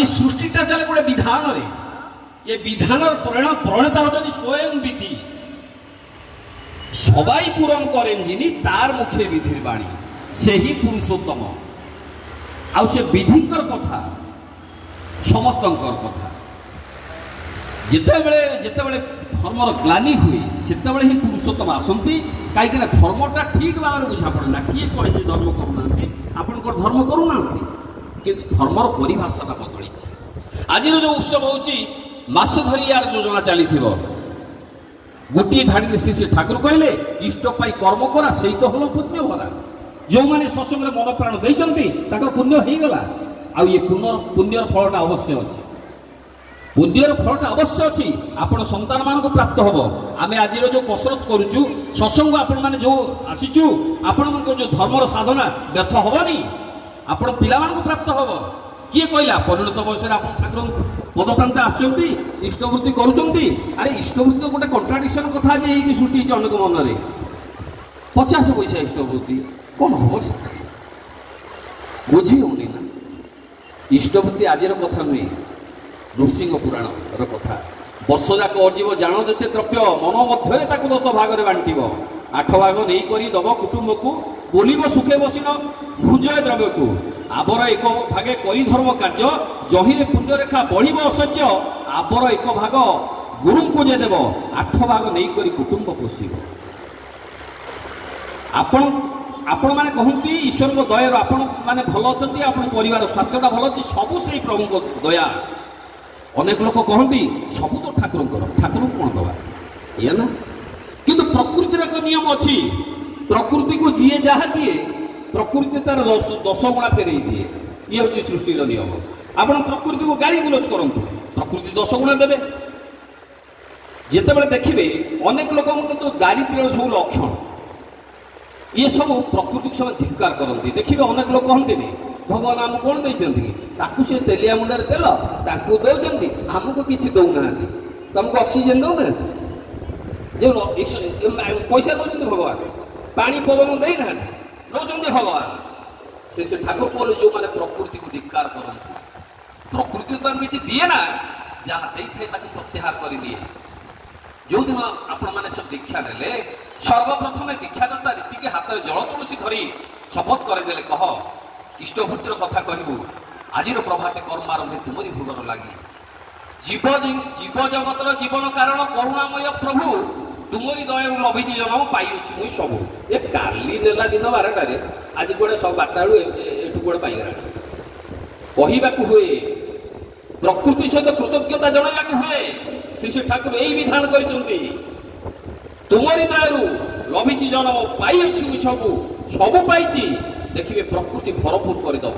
सृष्टिटा चले गोटे विधान ये विधान प्रणेता होती स्वयं विधि सबाई पूरण करें जिनी तार मुख्य विधि बाणी से ही पुरुषोत्तम आउ से विधिकर कथा समस्त कथा जिते बड़े धर्मर ग्लानि हुए से ही पुरुषोत्तम आसती कहीं धर्मटा ठीक भाव में बुझा पड़ेना किए कहे धर्म करूना आपण धर्म करूना कि धर्मर परिभाषाटा बदली आज जो उत्सव होश धरी यार योजना चली गोटे धाड़ी श्री ठाकुर कहले इष्ट पाई कर्म करा से तो हल पुण्य भरा जो मैंने सत्संग मन प्राण देते पुण्य हो गला आ ये पुण्यर फलटा अवश्य अच्छे पुण्यर फलटा अवश्य अच्छी आपण संतान मान प्राप्त हम आम आज जो कसरत करुचु सत्संग आपण मैंने जो आसीचु आपण जो धर्मर साधना व्यर्थ हेनी आपण पिला प्राप्त हम किए कहला परिणत बयस ठाकुर पदप्रांत आसुच्च इष्टवृत्ति करुँच अरे इष्टवृत्ति तो गोटे कंट्राडिक्शन कथा सृष्टि अनेक मन में 50 पैसा इष्टवृत्ति कौन हम बुझी होनी ना इष्टवृत्ति आज कथा नुहे नृसिंह पुराण कथा वर्ष जाक अर्जीव जान जिते द्रव्य मन मध्य 10 भाग में बांटव 8 भाग नहीं करी दब कुटुंब को बोलिब सुखे बसिन भुंजय द्रव्य को आबर एक भागे करी धर्म कार्य जहिरे पुण्यरेखा बढ़ असह्य आबर एक भाग गुरु को जे देव 8 भाग नहीं करी कुटुंब पोषिब आपण माने कहती ईश्वर को दयार आपण माने भल अछंती आपण परिवार स्वास्थ्यटा भल अछि सबु सेही प्रभु को दया अनेक लोक कहती सबु तो ठाकुर कौन दवा ये ना किंतु प्रकृतिर एक नियम अच्छी प्रकृति को जीए जहाँ दिए प्रकृति तार 10 गुणा फेर दिए ये हूँ सृष्टिर नियम आप प्रकृति को गाड़ी गुलज करूँ प्रकृति 10 गुणा देवे जिते देखिए अनेक लोक तो दारिद्र्य सब लक्षण ये सब प्रकृति को धिक्कार करती देखिए अनेक लोग कहते भगवान आमको कौन देती से तेलिया मुंडार तेल दौरान आमको किसी दौना तुमको ऑक्सीजन दौना जो पैसा दौरान भगवान पानी पवन देना दौरान भगवान से ठाकुर कहले जो मैंने प्रकृति को धिक्कार करते प्रकृति तो किसी दिए ना जहाँ देखे प्रत्याहार कर दिए जो दिन आपण मैंने सब दीक्षा ने सर्वप्रथम दीक्षादाता रीति के हाथ में जल तुलसी धरी शपथ करदेले कह इष्टभूतिर कथा कहबू आज प्रभाते कर्मारंभे तुमरी भोगर लगी जीव जगतर जीवन कारण करुणामय प्रभु तुमरी दया लभिची जन्म पाई मुई सब ये काली नेला दिन 12टार आज गोटे सब 12टा एठू गोटे पाईगला कहवाक हुए प्रकृति सहित कृतज्ञता जनाइवाक हुए श्री ठाकुर यही विधान करते तुमरी दयारू लभिची जन्म पाई सबू सबू पाई देखिए प्रकृति भरपूर करदेव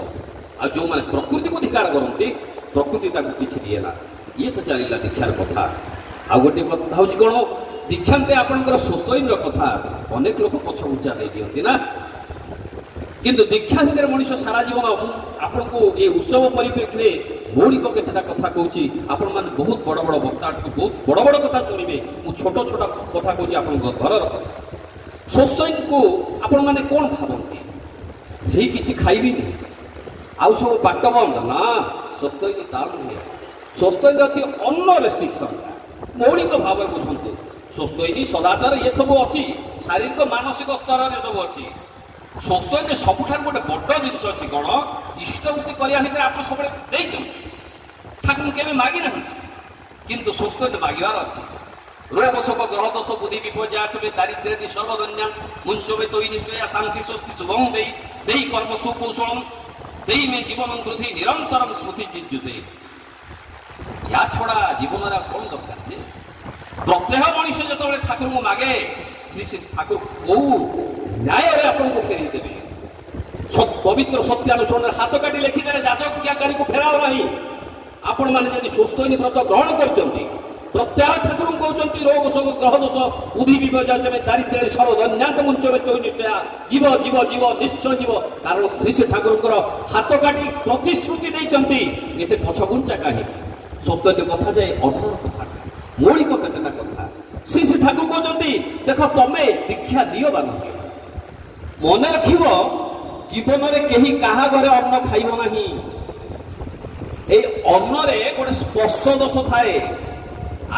आ जो मैंने प्रकृति को धिकार करते प्रकृति किसी दिएना ये तो चलला दीक्षार कथा आ गोटे कथा हूँ कौन दीक्षांते आपंकर स्वस्तिन कथा अनेक लोक पछ उचा दे दिखती ना किंतु दीक्षा भितर मनुष्य सारा जीवन आपन को ये उत्सव परिप्रेक्षी मौलिक केतटा कथा कहूँ आपण मैंने बहुत बड़ बड़ वक्ता बहुत बड़ बड़ कथा शुणे मुझे छोट छोट कथा कहूँ आप घर स्वस्तिन को आपण मैंने कौन भावती यही किसी खाइबी आउ सब बाट बंद ना स्वस्तिन ता नुहे स्वस्तिन अच्छी अन्न रेस्ट्रिक्शन मौलिक भाव बुझंतु स्वस्तिन सदाचार ये सब अच्छी शारीरिक मानसिक स्तर में सब अच्छी स्वस्तिन सबुठार गोटे बड़ जिनस अच्छी कौन इष्टवृत्ति करने भितर आप सब ठाकुर के मागी ना किंतु स्वस्तिन मागिबार अच्छी रोग शोक ग्रह दोष बुद्धि विपर्या चले दारिद्र्य सर्वधन्या मुंचवे तो निष्ठया शांति स्वस्ति शुभम दे कर्म सुकौशलम दे में जीवन वृद्धि निरंतरम स्मृति चिज्जुते या छड़ा जीवन कौन दरकार प्रत्येक मनुष्य जो ठाकुर को मागे श्री श्री ठाकुर कौ न्याय आपको फेरी देवे पवित्र सत्यानुसरण हाथ काटी लिखिदे जाचक्याकारी को फेराओ नहीं आपण मैंने जब स्वस्तिन व्रत ग्रहण करते प्रत्याह ठाकुर कहते रोग शोक ग्रह दोष बुद्धि विपर्या दारिद्र्य सर्वधन्यात मुंचवे तो निष्ठया जीव जीव जीव निश्चय जीव कारण श्री श्री ठाकुर हाथ काटी प्रतिश्रुति देते ये पछघुंचा कहीं स्वस्तिन कथा जाए अन्नर कथा मौलिक केतटा कथा श्री श्री ठाकुर कहते देख तमें दीक्षा दियो बा मन रख जीवन में कहीं क्या घरे अन्न खाइब ना এই ଅନ୍ନରେ ଗୋଟେ ସ୍ପର୍ଶ ଦୋଷ ଥାଏ।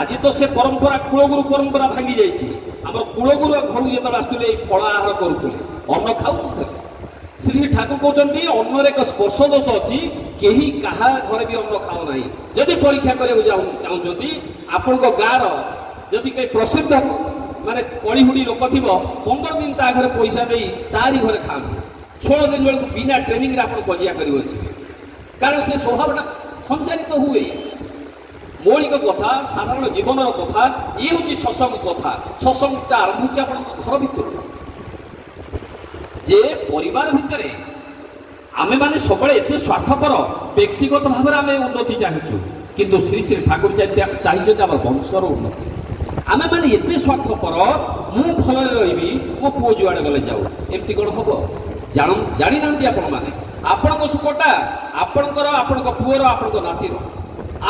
ଆଜି ତ ସେ ପରମ୍ପରା କୂଳଗୁରୁ ପରମ୍ପରା ଭାଙ୍ଗି ଯାଇଛି। ଆମର କୂଳଗୁରୁ ଘରୁ ଯେତେବେଳେ ଆସୁଥିଲେ ଏଇ ଫଳ ଆହାର କରୁଥିଲେ, ଅନ୍ନ ଖାଉନଥିଲେ। ଶ୍ରୀ ଠାକୁର କହୁଛନ୍ତି ଅନ୍ନରେ ଏକ ସ୍ପର୍ଶ ଦୋଷ ଅଛି, କେହି କାହା ଘରେ ବି ଅନ୍ନ ଖାଉ ନାହିଁ। ଯଦି ପରୀକ୍ଷା କରିବାକୁ ଚାହୁଁଛନ୍ତି, ଆପଣଙ୍କ ଗାଁର ଯଦି କେହି ପ୍ରସିଦ୍ଧ ମାନେ କଳିହୁଡ଼ି ଲୋକ ଥିବ, 15 ଦିନ ତା ଘରେ ପଇସା ଦେଇ ତାରି ଘରେ ଖାଆନ୍ତୁ। 16 ଦିନ ବେଳକୁ ବିନା ଟ୍ରେନିଂରେ ଆପଣ କଜିଆ କରି ବସିବେ, କାରଣ ସେ ସ୍ୱଭାବଟା ସଞ୍ଚାରିତ ହୁଏ। ମୌଳିକ କଥା, ସାଧାରଣ ଜୀବନର କଥା, ଇଏ ହେଉଛି ସତ୍ସଙ୍ଗ କଥା। ସତ୍ସଙ୍ଗଟା ଆରମ୍ଭ ହେଉଛି ଆପଣଙ୍କ ଘର ଭିତରୁ। ଯେ ପରିବାର ଭିତରେ ଆମେମାନେ ସବୁବେଳେ ଏତେ ସ୍ୱାର୍ଥପର, ବ୍ୟକ୍ତିଗତ ଭାବରେ ଆମେ ଉନ୍ନତି ଚାହୁଁଛୁ, କିନ୍ତୁ ଶ୍ରୀ ଶ୍ରୀ ଠାକୁର ଚାହିଁଛନ୍ତି ଆମର ବଂଶର ଉନ୍ନତି। ଆମେମାନେ ଏତେ ସ୍ୱାର୍ଥପର, ମୁଁ ଭଲରେ ରହିବି, ମୋ ପୁଅ ଯୁଆଡ଼େ ଗଲେ ଯାଉ, ଏମିତି କ'ଣ ହବ? ଜାଣିନାହାନ୍ତି ଆପଣମାନେ। ଆପଣଙ୍କ ସୁଖଟା ଆପଣଙ୍କର, ଆପଣଙ୍କ ପୁଅର, ଆପଣଙ୍କ ନାତିର।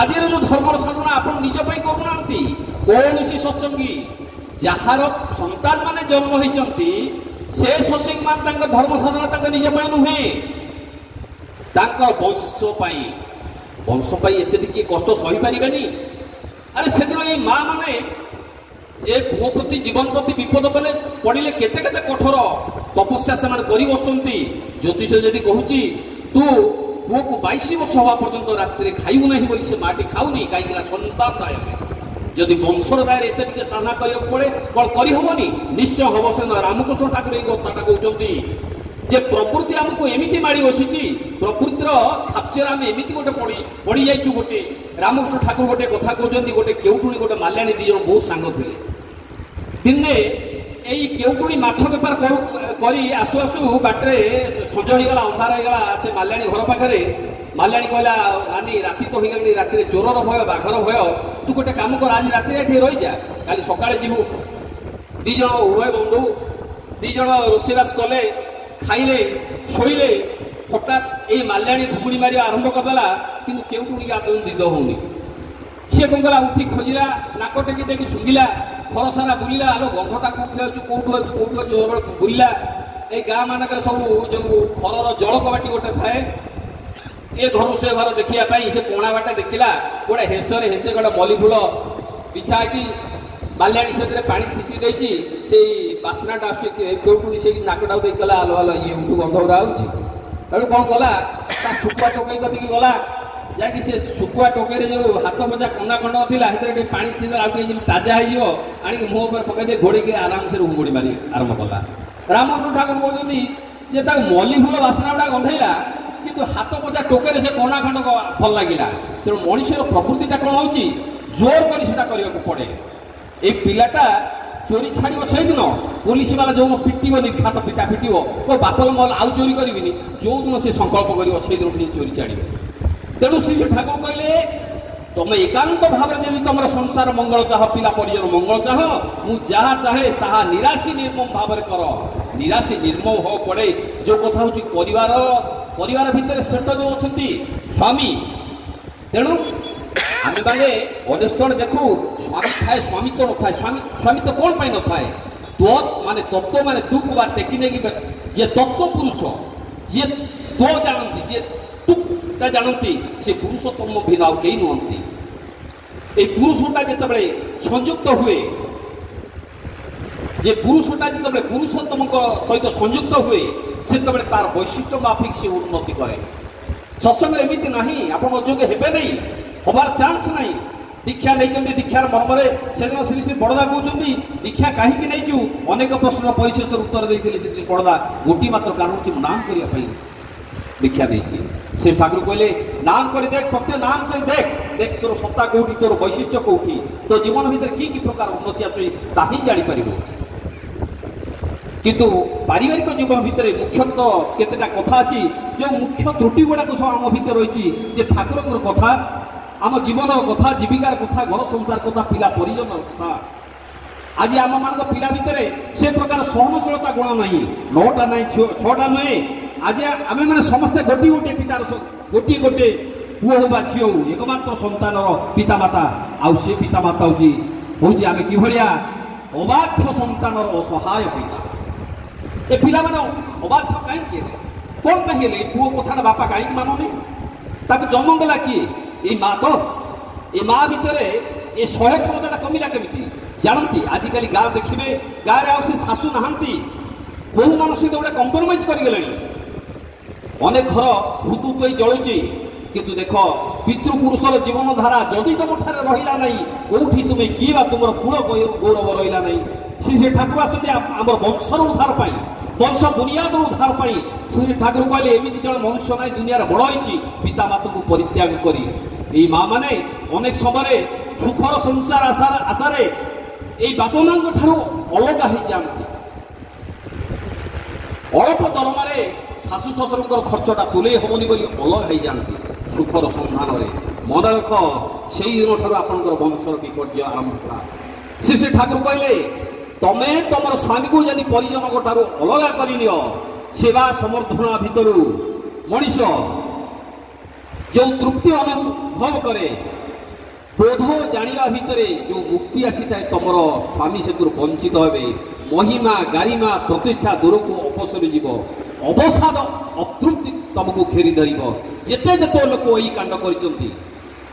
ଆଜିର ଯୋଉ ଧର୍ମର ସାଧନା ଆପଣ ନିଜ ପାଇଁ କରୁନାହାନ୍ତି। କୌଣସି ସତ୍ସଙ୍ଗୀ ଯାହାର ସନ୍ତାନ ମାନେ ଜନ୍ମ ହେଇଛନ୍ତି, ସେ ସତ୍ସଙ୍ଗୀ ମାନେ ତାଙ୍କ ଧର୍ମ ସାଧନା ତାଙ୍କ ନିଜ ପାଇଁ ନୁହେଁ, ତାଙ୍କ ବଂଶ ପାଇଁ। ବଂଶ ପାଇଁ ଏତେ ଟିକେ କଷ୍ଟ ସହିପାରିବେନି। ଆରେ ସେଦିନ ଏଇ ମା ମାନେ ଯେ ପୁଅ ପ୍ରତି, ଜୀବନ ପ୍ରତି ବିପଦ ପଡ଼ିଲେ କେତେ କେତେ କଠୋର ତପସ୍ୟା ସେମାନେ କରି ବସନ୍ତି। ଜ୍ୟୋତିଷ ଯଦି କହୁଛି ତୁ ପୁଅକୁ 22 ବର୍ଷ ହେବା ପର୍ଯ୍ୟନ୍ତ ରାତିରେ ଖାଇବୁ ନାହିଁ ବୋଲି ସେ ମାଟି ଖାଉନି, କାହିଁକିନା ସନ୍ତାନ ଦାୟରେ। ଯଦି ବଂଶର ଦାୟରେ ଏତେ ଟିକେ ସାଧନା କରିବାକୁ ପଡ଼େ, କ'ଣ କରିହେବନି? ନିଶ୍ଚୟ ହବ। ସେ ରାମକୃଷ୍ଣ ଠାକୁର ଏଇ କଥାଟା କହୁଛନ୍ତି ଯେ ପ୍ରକୃତି ଆମକୁ ଏମିତି ମାଡ଼ି ବସିଛି, ପ୍ରକୃତିର ଖାପ୍ଚରେ ଆମେ ଏମିତି ଗୋଟେ ପଡ଼ିଯାଇଛୁ। ଗୋଟେ ରାମକୃଷ୍ଣ ଠାକୁର ଗୋଟେ କଥା କହୁଛନ୍ତି, ଗୋଟେ କେଉଟୁଣୀ ଗୋଟେ ମାଲ୍ୟାଣୀ 2 ଜଣ ବହୁତ ସାଙ୍ଗ ଥିଲେ। ଦିନେ ଏଇ କେଉଟୁଣୀ ମାଛ ବେପାର କରି ଆସୁ ଆସୁ ବାଟରେ ସଞ୍ଜ ହେଇଗଲା, ଅନ୍ଧାର ହେଇଗଲା। ସେ ମାଲ୍ୟାଣୀ ଘର ପାଖରେ ମାଲ୍ୟାଣୀ କହିଲା, ନାନୀ ରାତି ତ ହେଇଗଲାଣି, ରାତିରେ ଚୋରର ଭୟ, ବାଘର ଭୟ, ତୁ ଗୋଟେ କାମ କର, ଆଜି ରାତିରେ ଏଠି ରହିଯା, କାଲି ସକାଳେ ଯିବୁ। 2 ଜଣ ଉଭୟ ବନ୍ଧୁ, 2 ଜଣ ରୋଷେଇବାସ କଲେ, ଖାଇଲେ, ଶୋଇଲେ। ହଠାତ୍ ଏଇ ମାଲ୍ୟାଣୀ ଘୁଗୁଣି ମାରିବା ଆରମ୍ଭ କରିଦେଲା, କିନ୍ତୁ କେଉଟୁଣୀକି ଆଦୌ ନିଦ ହଉନି। ସିଏ କ'ଣ କଲା, ଉଠି ଖୋଜିଲା, ନାକ ଟେକି ଟେକି ଶୁଙ୍ଘିଲା, ଘର ସାରା ବୁଲିଲା, ଆଲୋ ଗନ୍ଧଟା କୋଉଠି ଅଛୁ, କୋଉଠୁ ଅଛୁ, କୋଉଠୁ ଅଛୁ, ବୁଲିଲା। ଏଇ ଗାଁ ମାନଙ୍କରେ ସବୁ ଯୋଉ ଘରର ଜଳ କବାଟି ଗୋଟେ ଥାଏ, ଏ ଘରୁ ସେ ଘର ଦେଖିବା ପାଇଁ ସେ କୋଣା ବାଟେ ଦେଖିଲା, ଗୋଟେ ହେଁସରେ ହେଁସେ ଗୋଟେ ମଲ୍ଲି ଫୁଲ ବିଛା ଅଛି। ମାଲ୍ୟାଣୀ ସେଥିରେ ପାଣି ଛିଞ୍ଚି ଦେଇଛି, ସେଇ ବାସ୍ନାଟା ଆସୁଛି। କେଉଟୁଣୀ ସେଇ ନାକଟାକୁ ଦେଇ କଲା, ଆଲୋ ଆଲୋ ଇଏ ଉଠୁ ଗନ୍ଧ ଗୁରା ହେଉଛି। ତେଣୁ କ'ଣ କଲା, ତା ଶୁଖୁଆ ଟୋକେଇ କତିକି ଗଲା, ଯାଇକି ସେ ଶୁଖୁଆ ଟୋକେଇରେ ଯୋଉ ହାତ ଭଜା କନା ଖଣ୍ଡ ଥିଲା, ସେଥିରେ ଟିକେ ପାଣି ଛିଞ୍ଚି ଆଉ ଟିକେ ଯେମିତି ତାଜା ହେଇଯିବ, ଆଣିକି ମୁହଁ ଉପରେ ପକେଇ ଦେଇ ଘୋଡ଼େଇକି ଆରାମସେ ଘୁଙ୍ଗୁଡ଼ି ମାରି ଆରମ୍ଭ କଲା। ରାମକୃଷ୍ଣ ଠାକୁର କହୁଛନ୍ତି ଯେ ତାକୁ ମଲ୍ଲି ଫୁଲ ବାସ୍ନା ଗୁଡ଼ା ଗନ୍ଧେଇଲା, କିନ୍ତୁ ହାତ ଭଜା ଟୋକେଇରେ ସେ କନା ଖଣ୍ଡ ଭଲ ଲାଗିଲା। ତେଣୁ ମଣିଷର ପ୍ରକୃତିଟା କ'ଣ ହେଉଛି, ଜୋର କରି ସେଟା କରିବାକୁ ପଡ଼େ। ଏଇ ପିଲାଟା ଚୋରି ଛାଡ଼ିବ ସେଇଦିନ, ପୋଲିସ ବାଲା ଯୋଉ ପିଟିବ, ନିର୍ଘାତ ପିଟା ପିଟିବ, ଓ ବାପ ମଲ ଆଉ ଚୋରି କରିବିନି, ଯୋଉଦିନ ସେ ସଂକଳ୍ପ କରିବ ସେଇଦିନ ଟିକେ ଚୋରି ଛାଡ଼ିବ। ତେଣୁ ଶ୍ରୀ ଠାକୁର କହିଲେ, ତମେ ଏକାନ୍ତ ଭାବରେ ଯଦି ତମର ସଂସାର ମଙ୍ଗଳ ଚାହ, ପିଲା ପରିଜନ ମଙ୍ଗଳ ଚାହ, ମୁଁ ଯାହା ଚାହେଁ ତାହା ନିରାଶୀ ନିର୍ମମ ଭାବରେ କର। ନିରାଶୀ ନିର୍ମମ ହବ ପଡ଼େ। ଯୋଉ କଥା ହେଉଛି ପରିବାର ଭିତରେ ଶ୍ରେଷ୍ଠ ଯୋଉ ଅଛନ୍ତି ସ୍ୱାମୀ। ତେଣୁ ଆମେ ମାନେ ଅନେକ ସ୍ଥଳେ ଦେଖୁ ସ୍ୱାମୀ ଥାଏ, ସ୍ୱାମିତ୍ୱ ନଥାଏ। ସ୍ୱାମିତ୍ୱ କ'ଣ ପାଇଁ ନଥାଏ? ମାନେ ତତ୍ତ୍ୱ ମାନେ ତୁକୁ ବା ଟେକି ନେଇକି, ଯିଏ ତତ୍ତ୍ୱ ପୁରୁଷ, ଯିଏ ଜାଣନ୍ତି, ଯିଏ ତୁକଟା ଜାଣନ୍ତି, ସେ ପୁରୁଷୋତ୍ତମ ଭିନ୍ନ ଆଉ କେହି ନୁହନ୍ତି। এই পুরুষটা যেতবে সংযুক্ত হুয়ে, যে পুরুষটা যেতবে পুরুষোত্তম সহিত সংযুক্ত হুয়ে, সেতবে তার বৈশিষ্ট্য মাফিক সে উন্নতি করে। সৎসঙ্গে এমিতি না, আপনার অযোগ্য হবে নাই, হবার চান্স নাই। দীক্ষা নেইছেন, দীক্ষার মর্মরে সেদিন শ্রী শ্রী বড়দা কৌଛନ୍ତି দীক্ষা কাহিকি নেইছু, অনেক প্রশ্ন পরিশেষর উত্তর দিয়ে শ্রী শ্রী বড়দা গোটি মাত্র কারণ হচ্ছে নাম করিয়া পাই দীক্ষা নেইছি। শ্রী ঠাকুর কহিলে নাম করে দেখ, প্রত্যেক নাম করে দেখ, দেখ তোর সত্তা কোটি, তোর বৈশিষ্ট্য কোটি, তো জীবন ভিতরে কি কি প্রকার উন্নতি আছে তাহি জাঁপারিব। কিন্তু পারিবারিক জীবন ভিতরে মুখ্যতঃ কেতেটা কথা আছে, যে মুখ্য ত্রুটি গুড়াক সব আম ভিতরে রয়েছে, যে ঠাকুরঙ্কর কথা, आम जीवन कथा, जीविकार कथा, घर संसार कथा, पिला परिजन कथा। आज आम मान पिला भितर से प्रकार सहनशीलता गुण ना, 9टा ना 6टा नुहे। आज आम मैंने समस्ते गोटे गोटे पितार, गोटे गोटे पुओ हो झी हो, एकमात्र सन्तान पितामाता। आउ से पितामाता हूँ आम कि अबाध्य सन्तान असहाय पिता। ए पिला मान अबाध्य कहीं कौन कहीं पुओ कथा बापा कहीं मानुनी, ତାକୁ ଜନ୍ମ ଦେଲା କିଏ? ଏଇ ମା ତ। ଏ ମା ଭିତରେ ଏ ସହ୍ୟ କ୍ଷମତାଟା କମିଲା କେମିତି ଜାଣନ୍ତି? ଆଜିକାଲି ଗାଁ ଦେଖିବେ, ଗାଁରେ ଆଉ ସେ ଶାଶୁ ନାହାନ୍ତି, ବୋହୂମାନଙ୍କ ସହିତ ଗୋଟେ କମ୍ପ୍ରମାଇଜ କରିଗଲେଣି। ଅନେକ ଘର ହୁତୁତୁ ହେଇ ଜଳୁଛି। କିନ୍ତୁ ଦେଖ, ପିତୃପୁରୁଷର ଜୀବନ ଧାରା ଯଦି ତମଠାରେ ରହିଲା ନାହିଁ, କୋଉଠି ତୁମେ କିଏ ବା ତୁମର କୁଳ ଗୌରବ ରହିଲା ନାହିଁ। ସେ ଠାକୁର ଆସନ୍ତି ଆମର ବଂଶର ଉଦ୍ଧାର ପାଇଁ, ବଂଶ ବୁନିୟାଦର ଉଦ୍ଧାର ପାଇଁ। ସେ ଠାକୁର କହିଲେ ଏମିତି ଜଣେ ମନୁଷ୍ୟ ନାହିଁ ଦୁନିଆରେ ବଡ଼ ହେଇଛି ପିତା ମାତାକୁ ପରିତ୍ୟାଗ କରି। ଏଇ ମା ମାନେ ଅନେକ ସମୟରେ ସୁଖର ସଂସାର ଆଶାରେ ଏଇ ବାପା ମାଙ୍କ ଠାରୁ ଅଲଗା ହେଇଯାଆନ୍ତି। ଅଳ୍ପ ଦରମାରେ ଶାଶୁ ଶ୍ୱଶୁରଙ୍କର ଖର୍ଚ୍ଚଟା ତୁଲେଇ ହେବନି ବୋଲି ଅଲଗା ହେଇଯାଆନ୍ତି ସୁଖର ସନ୍ଧାନରେ। ମନେ ରଖ, ସେଇ ଦିନଠାରୁ ଆପଣଙ୍କର ବଂଶର ବିପର୍ଯ୍ୟୟ ଆରମ୍ଭ ହେଲା। ସେ ଠାକୁର କହିଲେ ତମେ ତମର ସ୍ୱାମୀକୁ ଯଦି ପରିଜନଙ୍କ ଠାରୁ ଅଲଗା କରିନିଅ, ସେବା ସମର୍ଥନା ଭିତରୁ ମଣିଷ ଯେଉଁ ତୃପ୍ତି ଅନୁଭବ କରେ, ବୋଧ ଜାଣିବା ଭିତରେ ଯେଉଁ ମୁକ୍ତି ଆସିଥାଏ, ତମର ସ୍ୱାମୀ ସେଥିରୁ ବଞ୍ଚିତ ହେବେ। ମହିମା ଗାରିମା ପ୍ରତିଷ୍ଠା ଦୂରକୁ ଅପସରି ଯିବ, ଅବସାଦ ଅତୃପ୍ତି ତମକୁ ଘେରି ଧରିବ। ଯେତେ ଯେତେ ଲୋକ ଏଇ କାଣ୍ଡ କରିଛନ୍ତି।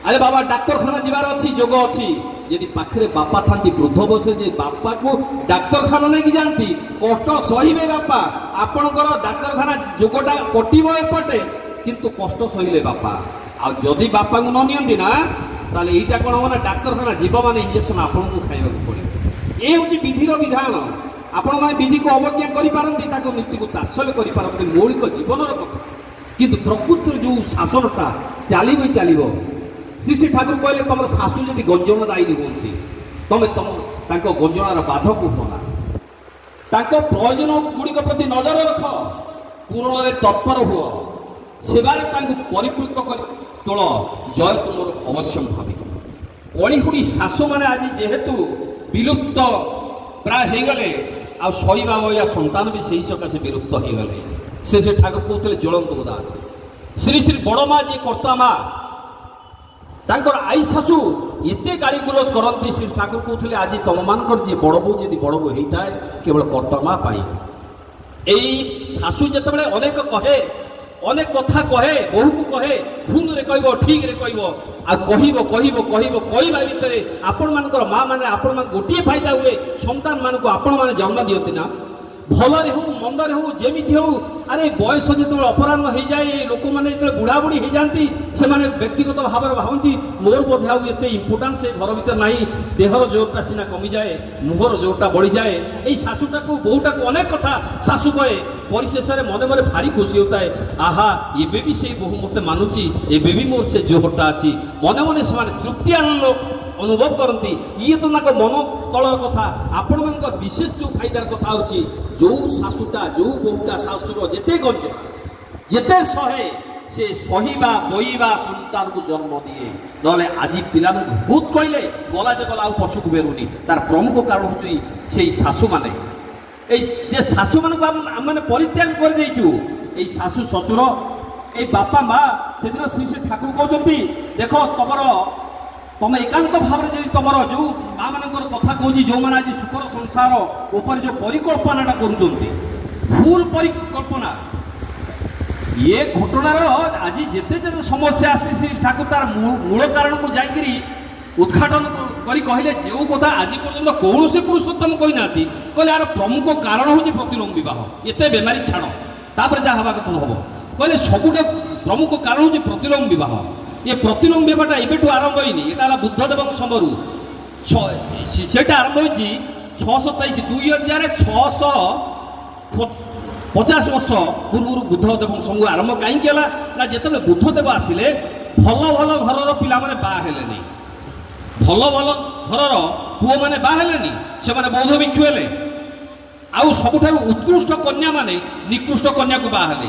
ଆରେ ବାବା ଡାକ୍ତରଖାନା ଯିବାର ଅଛି, ଯୋଗ ଅଛି, ଯଦି ପାଖରେ ବାପା ଥାନ୍ତି ବୃଦ୍ଧ ବୟସରେ ଯେ ବାପାକୁ ଡାକ୍ତରଖାନା ନେଇକି ଯାଆନ୍ତି, କଷ୍ଟ ସହିବେ ବାପା। ଆପଣଙ୍କର ଡାକ୍ତରଖାନା ଯୋଗଟା କଟିବ ଏପଟେ, କିନ୍ତୁ କଷ୍ଟ ସହିଲେ ବାପା। ଆଉ ଯଦି ବାପାଙ୍କୁ ନ ନିଅନ୍ତି ନା, ତାହେଲେ ଏଇଟା କ'ଣ ହବ ନା, ଡାକ୍ତରଖାନା ଯିବ ମାନେ ଇଞ୍ଜେକ୍ସନ ଆପଣଙ୍କୁ ଖାଇବାକୁ ପଡ଼ିବ। ଏ ହେଉଛି ବିଧିର ବିଧାନ। ଆପଣମାନେ ବିଧିକୁ ଅବଜ୍ଞା କରିପାରନ୍ତି, ତାକୁ ନୀତିକୁ ତାତ୍ସଲ୍ୟ କରିପାରନ୍ତି, ମୌଳିକ ଜୀବନର କଥା। କିନ୍ତୁ ପ୍ରକୃତିର ଯେଉଁ ଶାସନଟା ଚାଲିବ ଚାଲିବ। ଶ୍ରୀ ଠାକୁର କହିଲେ ତମର ଶାଶୁ ଯଦି ଗଞ୍ଜଣ ଦାୟୀ ହୁଅନ୍ତି, ତମେ ତାଙ୍କ ଗଞ୍ଜଣାର ବାଧକୁ ହୁଅନା। ତାଙ୍କ ପ୍ରୟୋଜନ ଗୁଡ଼ିକ ପ୍ରତି ନଜର ରଖ, ପୂରଣରେ ତତ୍ପର ହୁଅ, ସେବାରେ ତାଙ୍କୁ ପରିପୃତ କରି ତୋଳ, ଜୟ ତୁମର ଅବଶ୍ୟ ଭାବି। କଳିହୁଡ଼ି ଶାଶୁମାନେ ଆଜି ଯେହେତୁ ବିଲୁପ୍ତ ପ୍ରାୟ ହେଇଗଲେ, ଆଉ ଶହିବା ବହିବା ସନ୍ତାନ ବି ସେହି ସକାଶେ ବିଲୁପ୍ତ ହେଇଗଲେ। ସେ ଠାକୁର କହୁଥିଲେ ଜ୍ୱଳନ୍ତ ଉଦାହରଣ। ଶ୍ରୀ ଶ୍ରୀ ବଡ଼ ମା ଯିଏ କର୍ତ୍ତା ମା, ତାଙ୍କର ଆଈ ଶାଶୁ ଏତେ ଗାଳି ଗୁଲଜ କରନ୍ତି। ଶ୍ରୀ ଠାକୁର କହୁଥିଲେ ଆଜି ତମମାନଙ୍କର ଯିଏ ବଡ଼ ବୋଉ ଯଦି ବଡ଼ ବୋଉ ହେଇଥାଏ, କେବଳ କର୍ତ୍ତା ମା ପାଇଁ। ଏଇ ଶାଶୁ ଯେତେବେଳେ ଅନେକ କହେ, ଅନେକ କଥା କହେ, ବୋହୂକୁ କହେ, ଭୁଲରେ କହିବ ଠିକରେ କହିବ, ଆଉ କହିବା ଭିତରେ ଆପଣମାନଙ୍କର ମା ମାନେ ଆପଣମାନଙ୍କୁ ଗୋଟିଏ ଫାଇଦା ହୁଏ, ସନ୍ତାନମାନଙ୍କୁ ଆପଣମାନେ ଜନ୍ମ ଦିଅନ୍ତି ନା, ଭଲରେ ହଉ ମନ୍ଦରେ ହଉ ଯେମିତି ହଉ। ଆରେ ବୟସ ଯେତେବେଳେ ଅପରାହ୍ନ ହେଇଯାଏ, ଲୋକମାନେ ଯେତେବେଳେ ବୁଢ଼ାବୁଢ଼ୀ ହେଇଯାଆନ୍ତି, ସେମାନେ ବ୍ୟକ୍ତିଗତ ଭାବରେ ଭାବନ୍ତି ମୋର ବୋଧେ ଆଉ ଏତେ ଇମ୍ପୋର୍ଟାନ୍ସ ସେ ଘର ଭିତରେ ନାହିଁ, ଦେହର ଜୋରଟା ସିନା କମିଯାଏ, ମୁହଁର ଜୋରଟା ବଢ଼ିଯାଏ। ଏଇ ଶାଶୁଟାକୁ ବୋହୂଟାକୁ ଅନେକ କଥା ଶାଶୁ କହେ, ପରିଶେଷରେ ମନେ ମନେ ଭାରି ଖୁସି ହେଉଥାଏ, ଆହା ଏବେ ବି ସେଇ ବୋହୂ ମୋତେ ମାନୁଛି, ଏବେ ବି ମୋର ସେ ଜୋରଟା ଅଛି। ମନେ ମନେ ସେମାନେ ତୃପ୍ତି ଆନନ୍ଦ ଅନୁଭବ କରନ୍ତି। ଇଏ ତ ତାଙ୍କ ମନ ତଳର କଥା। ଆପଣମାନଙ୍କ ବିଶେଷ ଯେଉଁ ଫାଇଦାର କଥା ହେଉଛି, ଯେଉଁ ଶାଶୁଟା ଯେଉଁ ବୋହୂଟା ଶାଶୁର ଯେତେ ଗଞ୍ଜ ଯେତେ ସହେ, ସେ ସହିବା ବହିବା ସନ୍ତାନକୁ ଜନ୍ମ ଦିଏ। ନହେଲେ ଆଜି ପିଲାମାନଙ୍କୁ ବହୁତ କହିଲେ ଗଲା ଯେ ଗଲା, ଆଉ ପଛକୁ ଫେରୁନି। ତାର ପ୍ରମୁଖ କାରଣ ହେଉଛି ସେଇ ଶାଶୁମାନେ। এই যে শাশুମାନଙ୍କୁ ଆମେ ପରିତ୍ୟାଗ କରିଦେଇଛୁ, ଏଇ ଶାଶୁ ଶ୍ୱଶୁର, ଏଇ ବାପା ମା। ସେଦିନ ଶ୍ରୀ ଶ୍ରୀ ଠାକୁର କହୁଛନ୍ତି ଦେଖ, ତମେ ଏକାନ୍ତ ଭାବରେ ଯଦି ତମର ଯେଉଁ ମା ମାନଙ୍କର କଥା କହୁଛି, ଯେଉଁମାନେ ଆଜି ସୁଖର ସଂସାର ଉପରେ ଯେଉଁ ପରିକଳ୍ପନାଟା କରୁଛନ୍ତି, ଭୁଲ ପରିକଳ୍ପନା। ଏ ଘଟଣାର ଆଜି ଯେତେ ଯେତେ ସମସ୍ୟା ଆସି ଶ୍ରୀ ଠାକୁର ତାର ମୂଳ କାରଣକୁ ଯାଇକିରି ଉଦ୍ଘାଟନ କରି କହିଲେ, ଯେଉଁ କଥା ଆଜି ପର୍ଯ୍ୟନ୍ତ କୌଣସି ପୁରୁଷୋତ୍ତମ କହିନାହାନ୍ତି, କହିଲେ ଏହାର ପ୍ରମୁଖ କାରଣ ହେଉଛି ପ୍ରତିଲୋମ ବିବାହ। ଏତେ ବେମାରୀ ଛାଡ଼, ତାପରେ ଯାହା ହେବା କଥା ହବ। କହିଲେ ସବୁଠୁ ପ୍ରମୁଖ କାରଣ ହେଉଛି ପ୍ରତିଲୋମ ବିବାହ। ଏ ପ୍ରତିଲୋମ ବିବାହଟା ଏବେଠୁ ଆରମ୍ଭ ହେଇନି, ଏଟା ହେଲା ବୁଦ୍ଧଦେବଙ୍କ ସମୟରୁ। ସେଟା ଆରମ୍ଭ ହେଇଛି 623 2650 ବର୍ଷ ପୂର୍ବରୁ ବୁଦ୍ଧଦେବଙ୍କ ସମୟ ଆରମ୍ଭ କାହିଁକି ହେଲା ନା, ଯେତେବେଳେ ବୁଦ୍ଧଦେବ ଆସିଲେ, ଭଲ ଭଲ ଘରର ପିଲାମାନେ ବାହା ହେଲେନି, ଭଲ ଭଲ ଘରର ପୁଅମାନେ ବାହା ହେଲେନି, ସେମାନେ ବୌଦ୍ଧ ଭିକ୍ଷୁ ହେଲେ। ଆଉ ସବୁଠାରୁ ଉତ୍କୃଷ୍ଟ କନ୍ୟାମାନେ ନିକୃଷ୍ଟ କନ୍ୟାକୁ ବାହା ହେଲେ।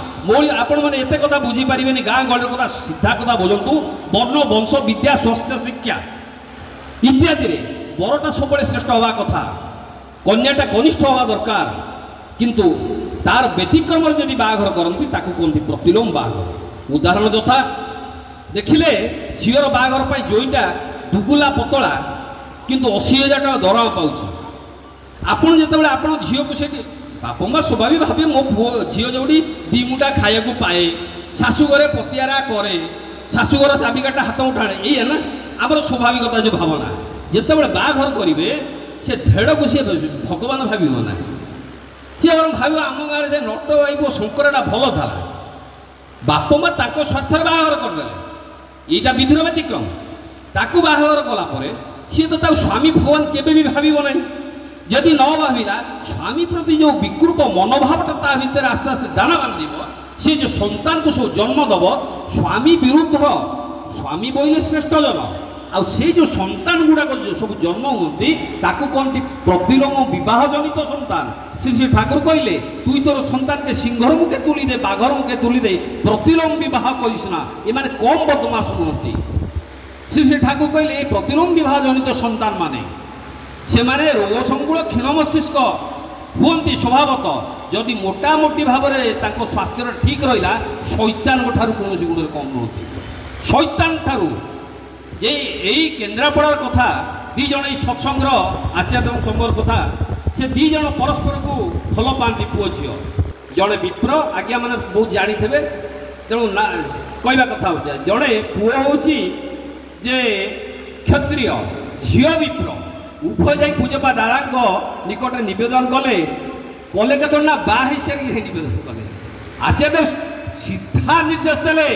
ଆପଣମାନେ ଏତେ କଥା ବୁଝିପାରିବେନି, ଗାଁ ଗହଳିର କଥା ସିଧା କଥା ବୁଝନ୍ତୁ। ବର୍ଣ୍ଣ ବଂଶ ବିଦ୍ୟା ସ୍ୱାସ୍ଥ୍ୟ ଶିକ୍ଷା ଇତ୍ୟାଦିରେ ବରଟା ସବୁବେଳେ ଶ୍ରେଷ୍ଠ ହେବା କଥା, କନ୍ୟାଟା କନିଷ୍ଠ ହେବା ଦରକାର। କିନ୍ତୁ ତାର ବ୍ୟତିକ୍ରମରେ ଯଦି ବାହାଘର କରନ୍ତି, ତାକୁ କୁହନ୍ତି ପ୍ରତିଲୋମ ବାହାଘର। ଉଦାହରଣ ଯଥା ଦେଖିଲେ, ଝିଅର ବାହାଘର ପାଇଁ ଜୋଇଁଟା ଦୁଗୁଲା ପତଳା, କିନ୍ତୁ 80,000 ଟଙ୍କା ଦରମା ପାଉଛି। ଆପଣ ଯେତେବେଳେ ଆପଣ ଝିଅକୁ ସେଠି, ବାପା ମା ସ୍ୱାଭାବିକ ଭାବେ ମୋ ପୁଅ ଝିଅ ଯେଉଁଠି 2 ମୁଠା ଖାଇବାକୁ ପାଏ, ଶାଶୁ ଘରେ ପତିଆରା କରେ, ଶାଶୁଘର ଚାବିକାଟା ହାତ ଉଠାଣେ ଏଇଆ ନା ଆମର ସ୍ୱାଭାବିକତା ଯେଉଁ ଭାବନା। ଯେତେବେଳେ ବାହାଘର କରିବେ ସେ ଧେଡ଼କୁ ସିଏ ଭଗବାନ ଭାବିବ ନା, ସିଏ ବରଂ ଭାବିବ ଆମ ଗାଁରେ ଯେ ନଟ ଭାଇବ ଶଙ୍କରଟା ଭଲ ଥିଲା, ବାପ ମା ତାଙ୍କ ସ୍ୱାର୍ଥରେ ବାହାଘର କରିଦେଲେ, ଏଇଟା ବିଧିର ବ୍ୟତିକ୍ରମ। ତାକୁ ବାହାଘର କଲା ପରେ ସିଏ ତ ତାକୁ ସ୍ୱାମୀ ଭଗବାନ କେବେ ବି ଭାବିବ ନାହିଁ। ଯଦି ନ ଭାବିଲା ସ୍ୱାମୀ ପ୍ରତି ଯେଉଁ ବିକୃତ ମନୋଭାବଟା ତା ଭିତରେ ଆସ୍ତେ ଆସ୍ତେ ଦାନା ବାନ୍ଧିବ, ସେ ଯେଉଁ ସନ୍ତାନକୁ ସବୁ ଜନ୍ମ ଦେବ ସ୍ୱାମୀ ବିରୁଦ୍ଧ, ସ୍ୱାମୀ ବୋଇଲେ ଶ୍ରେଷ୍ଠ ଜନ, ଆଉ ସେ ଯେଉଁ ସନ୍ତାନ ଗୁଡ଼ାକ ସବୁ ଜନ୍ମ ହୁଅନ୍ତି ତାକୁ କହନ୍ତି ପ୍ରତିଲୋମ ବିବାହ ଜନିତ ସନ୍ତାନ। ଶ୍ରୀ ଠାକୁର କହିଲେ ତୁଇ ତୋର ସନ୍ତାନକେ ସିଂହର ମୁଖେ ତୁଲି ଦେ, ବାଘର ମୁଖେ ତୁଲି ଦେ, ପ୍ରତିଲୋମ ବିବାହ କରିସ୍ ନା, ଏମାନେ କମ୍ ବଦମାସ ନୁହନ୍ତି। ଶ୍ରୀ ଠାକୁର କହିଲେ ଏ ପ୍ରତିଲୋମ ବିବାହ ଜନିତ ସନ୍ତାନ ମାନେ ସେମାନେ ରୋଗ ସଂକୁଳ କ୍ଷୀଣ ମସ୍ତିଷ୍କ ହୁଅନ୍ତି ସ୍ୱଭାବତଃ। ଯଦି ମୋଟାମୋଟି ଭାବରେ ତାଙ୍କ ସ୍ୱାସ୍ଥ୍ୟଟା ଠିକ୍ ରହିଲା ଶୈତାନଙ୍କ ଠାରୁ କୌଣସି ଗୁଣରେ କମ୍ ନୁହନ୍ତି। ଶୈତାନ ଠାରୁ ଯେ ଏଇ କେନ୍ଦ୍ରାପଡ଼ାର କଥା ଦୁଇ ଜଣ ଏଇ ସତ୍ସଙ୍ଗର ଆଚାର୍ଯ୍ୟ ସମ୍ବର କଥା, ସେ ଦୁଇ ଜଣ ପରସ୍ପରକୁ ଭଲ ପାଆନ୍ତି ପୁଅ ଝିଅ। ଜଣେ ବିପ୍ର, ଆଜ୍ଞା ମାନେ ବହୁତ ଜାଣିଥିବେ ତେଣୁ ନା କହିବା କଥା ହେଉଛି, ଜଣେ ପୁଅ ହେଉଛି ଯେ କ୍ଷତ୍ରିୟ, ଝିଅ ବିପ୍ର। ଉଭୟ ଯାଇ ପୂଜପା ଦାଦାଙ୍କ ନିକଟରେ ନିବେଦନ କଲେ କେତେବେଳେ ନା ବାହା ହେଇସାରିକି ନିବେଦନ କଲେ। ଆଚାର୍ଯ୍ୟ ସିଧା ନିର୍ଦ୍ଦେଶ ଦେଲେ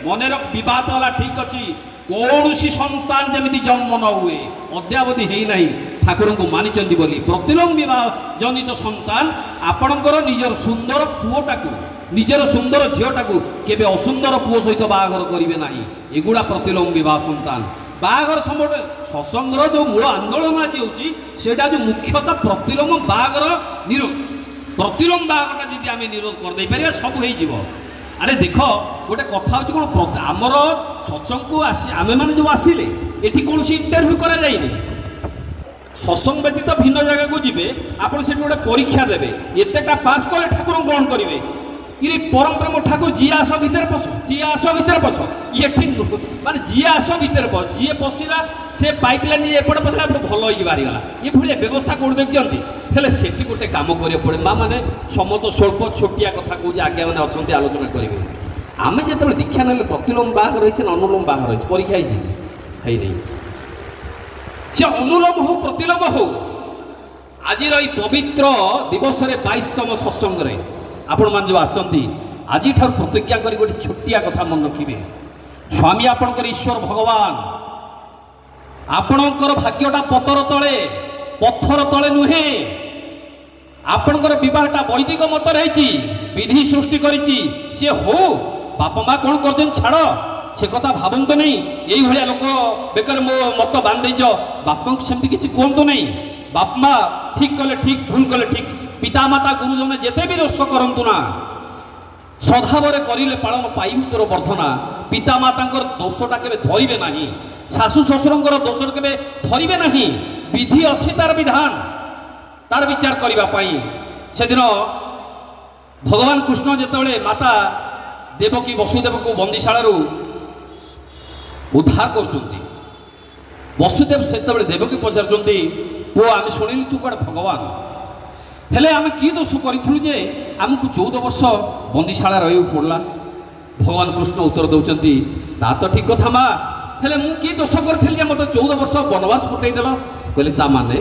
ମନେର ବିବାଦ ହେଲା ଠିକ୍ ଅଛି, କୌଣସି ସନ୍ତାନ ଯେମିତି ଜନ୍ମ ନ ହୁଏ, ଅଦ୍ୟାବଧି ହେଇନାହିଁ ଠାକୁରଙ୍କୁ ମାନିଛନ୍ତି ବୋଲି। ପ୍ରତିଲୋମ ବିବାହ ଜନିତ ସନ୍ତାନ ଆପଣଙ୍କର ନିଜର ସୁନ୍ଦର ପୁଅଟାକୁ, ନିଜର ସୁନ୍ଦର ଝିଅଟାକୁ କେବେ ଅସୁନ୍ଦର ପୁଅ ସହିତ ବାହାଘର କରିବେ ନାହିଁ। ଏଗୁଡ଼ା ପ୍ରତିଲୋମ ବିବାହ ସନ୍ତାନ। ବାହାଘର ସମୟରେ ସତ୍ସଙ୍ଗର ଯେଉଁ ମୂଳ ଆନ୍ଦୋଳନ ଆଜି ହେଉଛି ସେଇଟା ହେଉଛି ମୁଖ୍ୟତଃ ପ୍ରତିଲୋମ ବାହାଘର ନିରୋଧ। ପ୍ରତିଲୋମ ବାହାଘରଟା ଯଦି ଆମେ ନିରୋଧ କରିଦେଇପାରିବା ସବୁ ହେଇଯିବ। ଆରେ ଦେଖ ଗୋଟେ କଥା ହେଉଛି କ'ଣ, ଆମର ସତ୍ସଙ୍ଗକୁ ଆମେମାନେ ଯେଉଁ ଆସିଲେ ଏଠି କୌଣସି ଇଣ୍ଟରଭ୍ୟୁ କରାଯାଇନି। ସତ୍ସଙ୍ଗ ବ୍ୟତୀତ ଭିନ୍ନ ଜାଗାକୁ ଯିବେ, ଆପଣ ସେଠି ଗୋଟେ ପରୀକ୍ଷା ଦେବେ, ଏତେଟା ପାସ୍ କଲେ ଠାକୁରଙ୍କୁ ଗ୍ରହଣ କରିବେ। ଇଏ ପରମ୍ପରା ମୋ ଠାକୁର ଯିଏ ଆସ ଭିତରେ ପଶ, ଯିଏ ଆସ ଭିତରେ ପଶ, ଏଠି ମାନେ ଯିଏ ଆସ ଭିତରେ ପଶ, ଯିଏ ପଶିଲା ସେ ପାଇପଲାଇନ୍ ଏପଟେ ପଶିଲା ଏପଟେ ଭଲ ହେଇକି ବାହାରିଗଲା। ଏଭଳିଆ ବ୍ୟବସ୍ଥା କୋଉଠି ଦେଖିଛନ୍ତି? ହେଲେ ସେଠି ଗୋଟେ କାମ କରିବାକୁ ପଡ଼େ। ମା ମାନେ ସମସ୍ତ ସ୍ୱଳ୍ପ ଛୋଟିଆ କଥା କହୁଛି, ଆଜ୍ଞା ମାନେ ଅଛନ୍ତି ଆଲୋଚନା କରିବେ। ଆମେ ଯେତେବେଳେ ଦୀକ୍ଷା ନେଲେ ପ୍ରତିଲୋମ ବାହାଘର ହେଇଛି ନା ଅନୁଲୋମ ବାହାଘର ହେଇଛି? ପରୀକ୍ଷା ହେଇଛି? ହେଇନି। ସେ ଅନୁଲୋମ ହଉ ପ୍ରତିଲୋମ ହଉ, ଆଜିର ଏଇ ପବିତ୍ର ଦିବସରେ 22ତମ ସତ୍ସଙ୍ଗରେ ଆପଣମାନେ ଯେଉଁ ଆସିଛନ୍ତି ଆଜିଠାରୁ ପ୍ରତିଜ୍ଞା କରି ଗୋଟେ ଛୋଟିଆ କଥା ମନେ ରଖିବେ। ସ୍ୱାମୀ ଆପଣଙ୍କର ଈଶ୍ୱର ଭଗବାନ। ଆପଣଙ୍କର ଭାଗ୍ୟଟା ପତର ତଳେ, ପଥର ତଳେ ନୁହେଁ। ଆପଣଙ୍କର ବିବାହଟା ବୈଦିକ ମତରେ ହେଇଛି, ବିଧି ସୃଷ୍ଟି କରିଛି। ସିଏ ହଉ, ବାପା ମା କ'ଣ କରୁଛନ୍ତି ଛାଡ଼, ସେ କଥା ଭାବନ୍ତୁ ନାହିଁ। ଏଇଭଳିଆ ଲୋକ ବେକାରେ ମୋ ମତ ବାନ୍ଧି ଦେଇଛ, ବାପାଙ୍କୁ ସେମିତି କିଛି କୁହନ୍ତୁ ନାହିଁ। ବାପା ମା ଠିକ୍ କଲେ ଠିକ୍, ଭୁଲ କଲେ ଠିକ୍। ପିତାମାତା ଗୁରୁଜନ ଯେତେ ବି ରୋଷ କରନ୍ତୁ ନା, ସଦାବରେ କରିଲେ ପାଳନ ପାଇବୁ ତୋର ବର୍ଦ୍ଧନା। ପିତାମାତାଙ୍କର ଦୋଷଟା କେବେ ଧରିବେ ନାହିଁ, ଶାଶୁ ଶ୍ୱଶୁରଙ୍କର ଦୋଷ କେବେ ଧରିବେ ନାହିଁ। ବିଧି ଅଛି ତାର ବିଧାନ, ତାର ବିଚାର କରିବା ପାଇଁ। ସେଦିନ ଭଗବାନ କୃଷ୍ଣ ଯେତେବେଳେ ମାତା ଦେବକୀ ବସୁଦେବକୁ ବନ୍ଦୀଶାଳାରୁ ଉଦ୍ଧାର କରୁଛନ୍ତି, ବସୁଦେବ ସେତେବେଳେ ଦେବକୀ ପଚାରୁଛନ୍ତି, ପୁଅ ଆମେ ଶୁଣିଲୁ ତୁ କୁଆଡ଼େ ଭଗବାନ, ହେଲେ ଆମେ କି ଦୋଷ କରିଥିଲୁ ଯେ ଆମକୁ 14 ବର୍ଷ ବନ୍ଦୀଶାଳା ରହିବାକୁ ପଡ଼ିଲା? ଭଗବାନ କୃଷ୍ଣ ଉତ୍ତର ଦେଉଛନ୍ତି, ତା ତ ଠିକ୍ କଥା ମା, ହେଲେ ମୁଁ କି ଦୋଷ କରିଥିଲି ଯେ ମୋତେ 14 ବର୍ଷ ବନବାସ ପଠେଇଦେଲ? କହିଲେ ତା ମାନେ?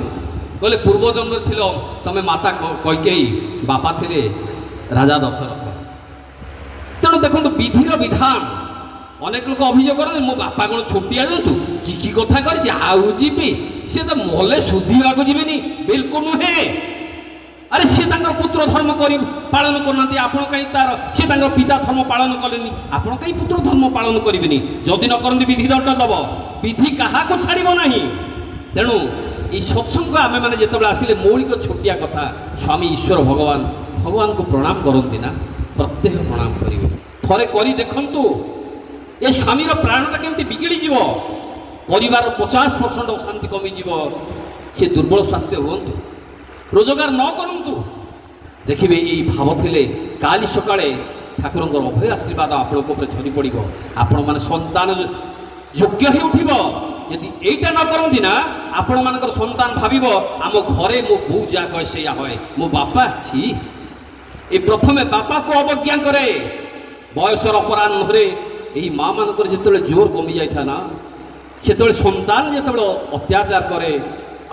କହିଲେ ପୂର୍ବ ଜନ୍ମରେ ଥିଲ ତମେ ମାତା କୈକେୟୀ, ବାପା ଥିଲେ ରାଜା ଦଶରଥ। ତେଣୁ ଦେଖନ୍ତୁ ବିଧିର ବିଧାନ। ଅନେକ ଲୋକ ଅଭିଯୋଗ କରନ୍ତି ମୋ ବାପା କ'ଣ ଛୋଟିଆ ଯାଆନ୍ତୁ, କି କଥା କରିଛି ଆଉ ଯିବି, ସେ ତ ମଲେ ଶୁଦ୍ଧିବାକୁ ଯିବେନି, ବିଲକୁଲ ନୁହେଁ। ଆରେ ସେ ତାଙ୍କର ପୁତ୍ର ଧର୍ମ କରି ପାଳନ କରୁନାହାନ୍ତି, ଆପଣ କାହିଁ ତାର, ସେ ତାଙ୍କର ପିତା ଧର୍ମ ପାଳନ କଲେନି, ଆପଣ କାହିଁ ପୁତ୍ର ଧର୍ମ ପାଳନ କରିବେନି? ଯଦି ନ କରନ୍ତି ବିଧି ଦଣ୍ଡ ଦେବ, ବିଧି କାହାକୁ ଛାଡ଼ିବ ନାହିଁ। ତେଣୁ এই সৎসঙ্গ আমি মানে যেতবে আসলে মৌলিক ছোটিয়া কথা, স্বামী ঈশ্বর ভগবান, ভগবানকে প্রণাম করতে না, প্রত্যেক প্রণাম করবে। থরে করে দেখন্তু এ স্বামীর প্রাণটা কেমতি বিগিড়ি যাব, পরিবার 50% অশান্তি কমিଯିବ। সে দুর্বল স্বাস্থ্য হুঁতু, রোজগার ন করন্তু, দেখবে এই ভাব থিলে কালি সকালে ঠাকুরঙ্কর অভয় আশীর্বাদ আপনার উপরে ঝরি পড়ব, আপন মানে সন্তান যোগ্য হয়ে উঠিব। যদি এইটা ন করতে না, আপন মানকর সন্তান ভাবিব আম ঘরে মো বউ যা কয় সেইয়া হয়, মো বাপা ছি। এই প্রথমে বাপাকে অবজ্ঞা করে, বয়সের অপরাহ্নে এই ମା ମାନଙ୍କର ଯେତେବେଳେ ଜୋର କମି ଯାଇଥାଏ ନା, ସେତେବେଳେ ସନ୍ତାନ ଯେତେବେଳେ ଅତ୍ୟାଚାର କରେ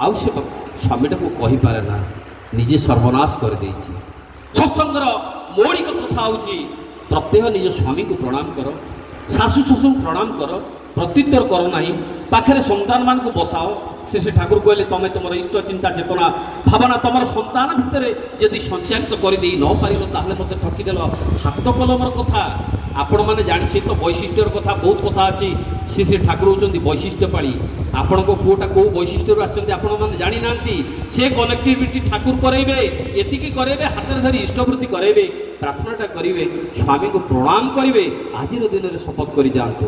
ଆଉ ସେ ସ୍ୱାମୀଟାକୁ କହିପାରେ ନା, ନିଜେ ସର୍ବନାଶ କରିଦେଇଛି। ସତ୍ସଙ୍ଗର ମୌଳିକ କଥା ହେଉଛି ପ୍ରତ୍ୟହ ନିଜ ସ୍ୱାମୀକୁ ପ୍ରଣାମ କର, ଶାଶୁ ଶ୍ୱଶୁରଙ୍କୁ ପ୍ରଣାମ କର, ପ୍ରତ୍ୟୁତ୍ତର କର ନାହିଁ। ପାଖରେ ସନ୍ତାନମାନଙ୍କୁ ବସାଅ। ସେ ଠାକୁର କହିଲେ ତମେ ତୁମର ଇଷ୍ଟ ଚିନ୍ତା ଚେତନା ଭାବନା ତୁମର ସନ୍ତାନ ଭିତରେ ଯଦି ସଞ୍ଚାରିତ କରିଦେଇ ନ ପାରିଲ ତାହେଲେ ମୋତେ ଠକିଦେଲ। ହାତ କଲମର କଥା ଆପଣମାନେ ଜାଣିছে ତ, ବୈଶିଷ୍ଟ୍ୟର କଥା ବହୁତ କଥା ଅଛି। ସେ ଠାକୁର ହେଉଛନ୍ତି ବୈଶିଷ୍ଟ୍ୟ ପାଳି। ଆପଣଙ୍କ ପୁଅଟା କେଉଁ ବୈଶିଷ୍ଟ୍ୟରୁ ଆସିଛନ୍ତି ଆପଣମାନେ ଜାଣିନାହାନ୍ତି। ସେ କନେକ୍ଟିଭିଟି ଠାକୁର କରାଇବେ, ଏତିକି କରାଇବେ, ହାତରେ ଧରି ଇଷ୍ଟବୃତ୍ତି କରାଇବେ, ପ୍ରାର୍ଥନାଟା କରିବେ, ସ୍ୱାମୀଙ୍କୁ ପ୍ରଣାମ କରିବେ। ଆଜିର ଦିନରେ ଶପଥ କରି ଯାଆନ୍ତୁ।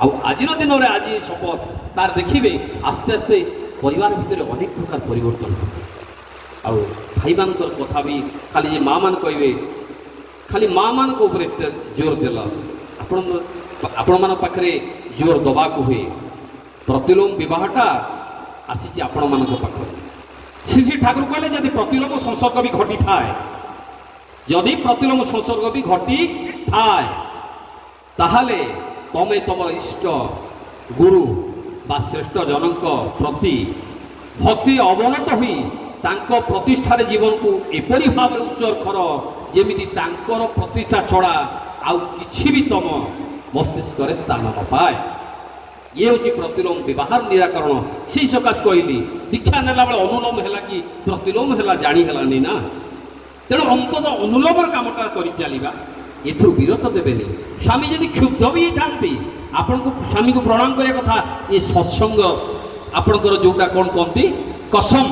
ଆଉ ଆଜିର ଦିନରେ ଆଜି ଶପଥ ତାର ଦେଖିବେ ଆସ୍ତେ ଆସ୍ତେ ପରିବାର ଭିତରେ ଅନେକ ପ୍ରକାର ପରିବର୍ତ୍ତନ ହେବ। ଆଉ ଭାଇମାନଙ୍କର କଥା ବି ଖାଲି ଯେ ମା ମାନେ କହିବେ, ଖାଲି ମା ମାନଙ୍କ ଉପରେ ଜୋର ଦେଲ, ଆପଣମାନଙ୍କ ପାଖରେ ଜୋର ଦେବାକୁ ହୁଏ। ପ୍ରତିଲୋମ ବିବାହଟା ଆସିଛି ଆପଣମାନଙ୍କ ପାଖରେ। ଶ୍ରୀ ଠାକୁର କହିଲେ ଯଦି ପ୍ରତିଲୋମ ସଂସର୍ଗ ବି ଘଟିଥାଏ, ଯଦି ପ୍ରତିଲୋମ ସଂସର୍ଗ ବି ଘଟିଥାଏ ତାହେଲେ ତମେ ତମର ଇଷ୍ଟ ଗୁରୁ ବା ଶ୍ରେଷ୍ଠ ଜନଙ୍କ ପ୍ରତି ଭକ୍ତି ଅବନତ ହୋଇ ତାଙ୍କ ପ୍ରତିଷ୍ଠାରେ ଜୀବନକୁ ଏପରି ଭାବରେ ଉତ୍ସର୍ଗ କର ଯେମିତି ତାଙ୍କର ପ୍ରତିଷ୍ଠା ଛଡ଼ା ଆଉ କିଛି ବି ତମ ମସ୍ତିଷ୍କରେ ସ୍ଥାନ ନ ପାଏ। ଇଏ ହେଉଛି ପ୍ରତିଲୋମ ବିବାହର ନିରାକରଣ। ସେଇ ସକାଶ କହିଲି ଦୀକ୍ଷା ନେଲା ବେଳେ ଅନୁଲୋମ ହେଲା କି ପ୍ରତିଲୋମ ହେଲା ଜାଣି ହେଲାନି ନା। ତେଣୁ ଅନ୍ତତଃ ଅନୁଲୋମର କାମଟା କରି ଚାଲିବା, ଏଥିରୁ ବିରତ ଦେବେନି। ସ୍ୱାମୀ ଯଦି କ୍ଷୁବ୍ଧ ବି ହେଇଥାନ୍ତି ଆପଣଙ୍କୁ ସ୍ୱାମୀକୁ ପ୍ରଣାମ କରିବା କଥା। ଏ ସତ୍ସଙ୍ଗ ଆପଣଙ୍କର ଯେଉଁଟା କ'ଣ କହନ୍ତି କସମ,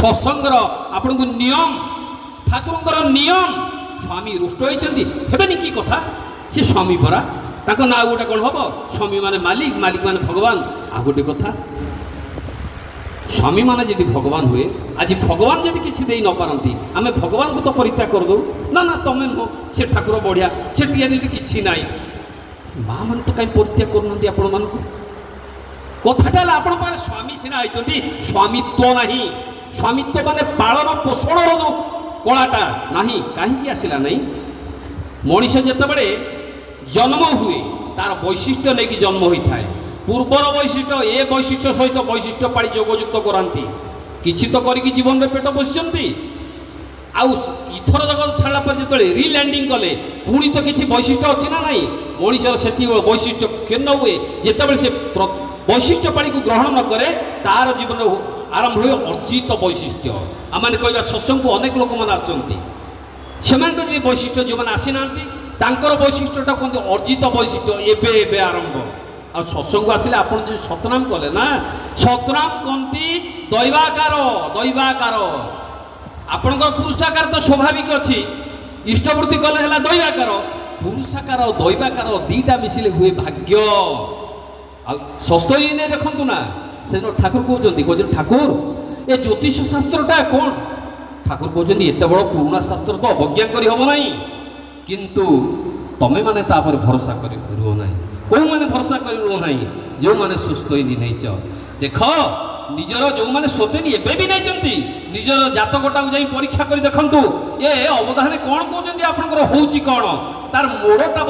ସତ୍ସଙ୍ଗର ଆପଣଙ୍କୁ ନିୟମ, ଠାକୁରଙ୍କର ନିୟମ। ସ୍ୱାମୀ ରୁଷ୍ଟ ହୋଇଛନ୍ତି ହେବେନି କି କଥା, ସେ ସ୍ୱାମୀ ପରା, ତାଙ୍କ ନାଁ ଗୋଟେ କ'ଣ ହବ? ସ୍ୱାମୀ ମାନେ ମାଲିକ, ମାଲିକ ମାନେ ଭଗବାନ। ଆଉ ଗୋଟେ କଥା, ସ୍ୱାମୀ ମାନେ ଯଦି ଭଗବାନ ହୁଏ, ଆଜି ଭଗବାନ ଯଦି କିଛି ଦେଇ ନ ପାରନ୍ତି ଆମେ ଭଗବାନଙ୍କୁ ତ ପରିତ୍ୟାଗ କରିଦେଉ। ନା ନା ତମେ ନୁହଁ, ସେ ଠାକୁର ବଢ଼ିଆ, ସେ ତିଆରି କିଛି ନାହିଁ। ମା ମାନେ ତ କାହିଁ ପରିତ୍ୟାଗ କରୁନାହାନ୍ତି ଆପଣମାନଙ୍କୁ? କଥାଟା ହେଲା ଆପଣଙ୍କ ପାଖରେ ସ୍ୱାମୀ ସିନା ହେଇଛନ୍ତି, ସ୍ୱାମିତ୍ୱ ନାହିଁ। ସ୍ୱାମିତ୍ୱ ମାନେ ପାଳନ ପୋଷଣର ଯେଉଁ କଳାଟା ନାହିଁ, କାହିଁକି ଆସିଲା ନାହିଁ? ମଣିଷ ଯେତେବେଳେ ଜନ୍ମ ହୁଏ ତାର ବୈଶିଷ୍ଟ୍ୟ ନେଇକି ଜନ୍ମ ହୋଇଥାଏ। ପୂର୍ବର ବୈଶିଷ୍ଟ୍ୟ ଏ ବୈଶିଷ୍ଟ୍ୟ ସହିତ ବୈଶିଷ୍ଟ୍ୟ ପାଳି ଯୋଗଯୁକ୍ତ କରାନ୍ତି। କିଛି ତ କରିକି ଜୀବନରେ ପେଟ ବସିଛନ୍ତି। ଆଉ ଇଥର ଜଗତ ଛାଡ଼ିଲା ପରେ ଯେତେବେଳେ ରିଲ୍ୟାଣ୍ଡିଂ କଲେ ପୁଣି ତ କିଛି ବୈଶିଷ୍ଟ୍ୟ ଅଛି ନା ନାହିଁ? ମଣିଷର ସେତିକି ବୈଶିଷ୍ଟ୍ୟ କ୍ଷୁଣ୍ଣ ହୁଏ ଯେତେବେଳେ ସେ ବୈଶିଷ୍ଟ୍ୟ ପାଳିକୁ ଗ୍ରହଣ ନ କରେ, ତାର ଜୀବନ ଆରମ୍ଭ ହୁଏ ଅର୍ଜିତ ବୈଶିଷ୍ଟ୍ୟ। ଆମମାନେ କହିବା ସତ୍ସଙ୍ଗକୁ ଅନେକ ଲୋକମାନେ ଆସୁଛନ୍ତି, ସେମାନଙ୍କ ଯଦି ବୈଶିଷ୍ଟ୍ୟ ଯେଉଁମାନେ ଆସିନାହାନ୍ତି ତାଙ୍କର ବୈଶିଷ୍ଟ୍ୟଟା କୁହନ୍ତି ଅର୍ଜିତ ବୈଶିଷ୍ଟ୍ୟ, ଏବେ ଏବେ ଆରମ୍ଭ। ଆଉ ସତ୍ସଙ୍ଗକୁ ଆସିଲେ ଆପଣ ଯଦି ସତନାମ କଲେ ନା, ସତନାମ କହନ୍ତି ଦୈବାକାର। ଦୈବାକାର ଆପଣଙ୍କର ପୁରୁଷାକାର ତ ସ୍ୱାଭାବିକ ଅଛି, ଇଷ୍ଟବୃତ୍ତି କଲେ ହେଲା ଦୈବାକାର। ପୁରୁଷାକାର ଆଉ ଦୈବାକାର ଦୁଇଟା ମିଶିଲେ ହୁଏ ଭାଗ୍ୟ। ଆଉ ସ୍ୱସ୍ତୟୀନେ ଦେଖନ୍ତୁ ନା, ସେଦିନ ଠାକୁର କହୁଛନ୍ତି ଠାକୁର ଏ ଜ୍ୟୋତିଷ ଶାସ୍ତ୍ରଟା କ'ଣ? ଠାକୁର କହୁଛନ୍ତି ଏତେ ବଡ଼ ପୁରୁଣା ଶାସ୍ତ୍ର ତ ଅବଜ୍ଞା କରି ହେବ ନାହିଁ, କିନ୍ତୁ ତମେମାନେ ତାପରେ ଭରସା କରି ରୁହ ନାହିଁ। କେଉଁମାନେ ଭରସା କରି ରୁହ ନାହିଁ? ଯେଉଁମାନେ ସ୍ୱସ୍ତୟୀ ନେଇଛ। ଦେଖ ନିଜର ଯେଉଁମାନେ ସ୍ୱସ୍ତୟୀ ଏବେ ବି ନେଇଛନ୍ତି, ନିଜର ଜାତକଟାକୁ ଯାଇ ପରୀକ୍ଷା କରି ଦେଖନ୍ତୁ ଏ ଅବଧାନରେ କ'ଣ କହୁଛନ୍ତି, ଆପଣଙ୍କର ହେଉଛି କ'ଣ, ତାର ମୋଡ଼ଟା